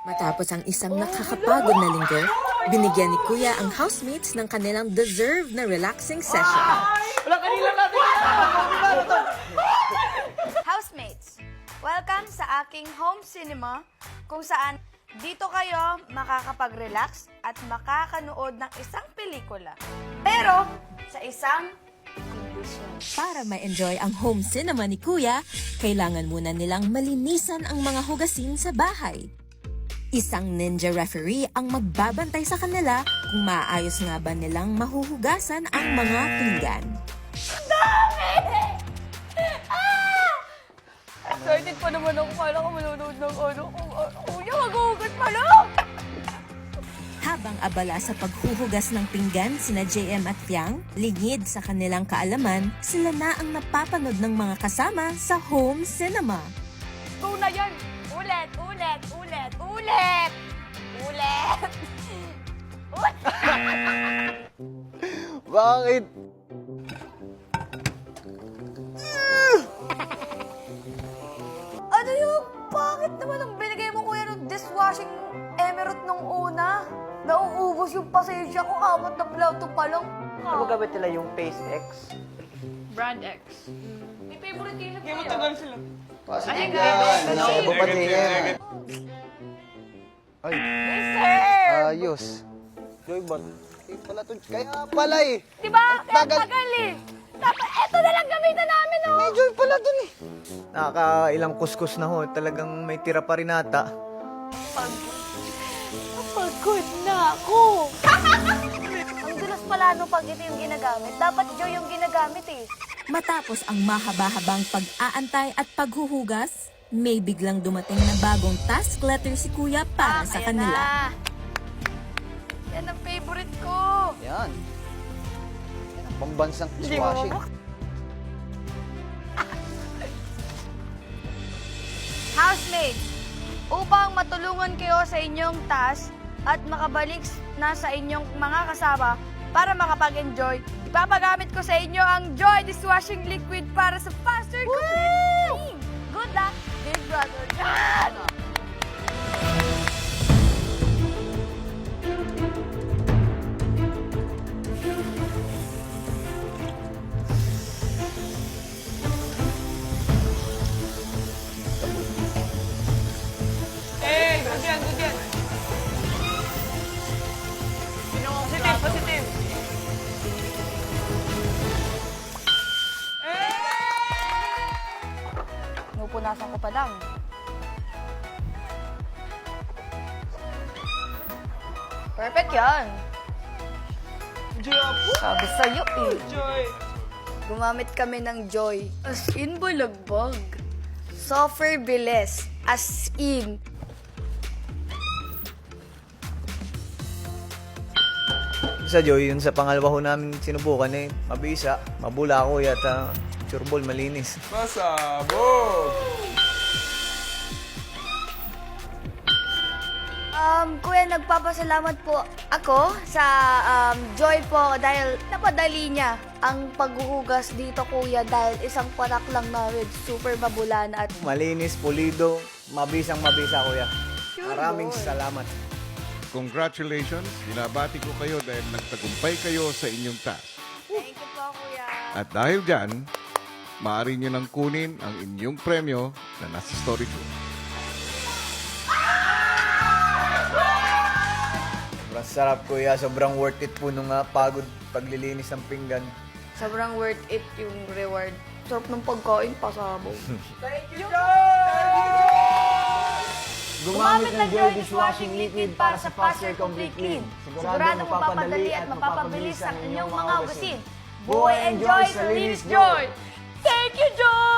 Matapos ang isang nakakapagod na linggo, binigyan ni Kuya ang housemates ng kanilang deserved na relaxing session. Housemates, welcome sa aking home cinema kung saan dito kayo makakapag-relax at makakanood ng isang pelikula. Pero sa isang kondisyon. Para ma-enjoy ang home cinema ni Kuya, kailangan muna nilang malinisan ang mga hugasin sa bahay. Isang ninja referee ang magbabantay sa kanila kung maayos nga ba nilang mahuhugasan ang mga pinggan. Excited pa naman ako. Kala ko manonood ng ano. Kuya, maghuhugas pa lang! Habang abala sa paghuhugas ng pinggan sina JM at Piang, lingid sa kanilang kaalaman, sila na ang napapanood ng mga kasama sa home cinema. Go na yan! Ulit! Ulit! Ulit! Ulit! Ulit! Bakit? Ano yung pangit naman ang binigay mo, kuya, ng dishwashing emerald nung una? Nauubos yung pasensya ko, apat na plato pa lang. Ano gamit nila yung Pace X? Brand X. May favorite yun Kaya matagal sila. Positive yan. Nakabu pa din yan. Ay, Sir! ayos. Joy, ba't? Pala to. Kaya pala eh. Diba? Kaya Tagal. tagal eh. Dapat eto na lang gamitan namin, oh! May Joy pala dun eh. Nakailang kuskus na ho. Talagang may tira pa rin ata. Pagod na ako! Ang dulas pala no pag ito yung ginagamit. Dapat Joy yung ginagamit eh. Matapos ang mahaba-habang pag-aantay at paghuhugas, may biglang dumating na bagong task letter si Kuya para sa ayan kanila. na. Yan ang favorite ko. Yan. Yan ang pambansang dishwashing. Housemates, upang matulungan kayo sa inyong task at makabalik na sa inyong mga kasama para makapag-enjoy, ipapagamit ko sa inyo ang Joy Dishwashing Liquid para sa faster clean! Good luck, Big Brother John! Eh, good yan, good yan. Positive, positive. Nupunasan ko pa lang. Perfect yan. Joy up. Sabi sa'yo eh. Joy. Gumamit kami ng Joy. As in, bulagbag. Software bilis. As in. Sa Joy, yun sa pangalawa ho namin sinubukan eh. Mabisa, mabula ako yata. Sureball, malinis. Pasabog! Kuya, nagpapasalamat po ako sa Joy po dahil napadali niya ang paghuhugas dito, kuya, dahil isang parak lang na with super babulan at Malinis, pulido, mabisang mabisa kuya. Maraming boy. salamat. Congratulations! Binabati ko kayo dahil nagtagumpay kayo sa inyong task. thank you po, kuya. At dahil dyan, maaari nyo nang kunin ang inyong premyo na nasa storage room. Sobrang sarap kuya, sobrang worth it po nung pagod paglilinis ng pinggan. Sobrang worth it yung reward. Sarap ng pagkain, pasabog. Gumamit ng Joy Dishwashing Liquid para sa faster complete clean. Siguradong mapapadali at mapapabilis ang inyong mga hugasin. Buhay and Joy sa Linis Joy! Thank you, Joy!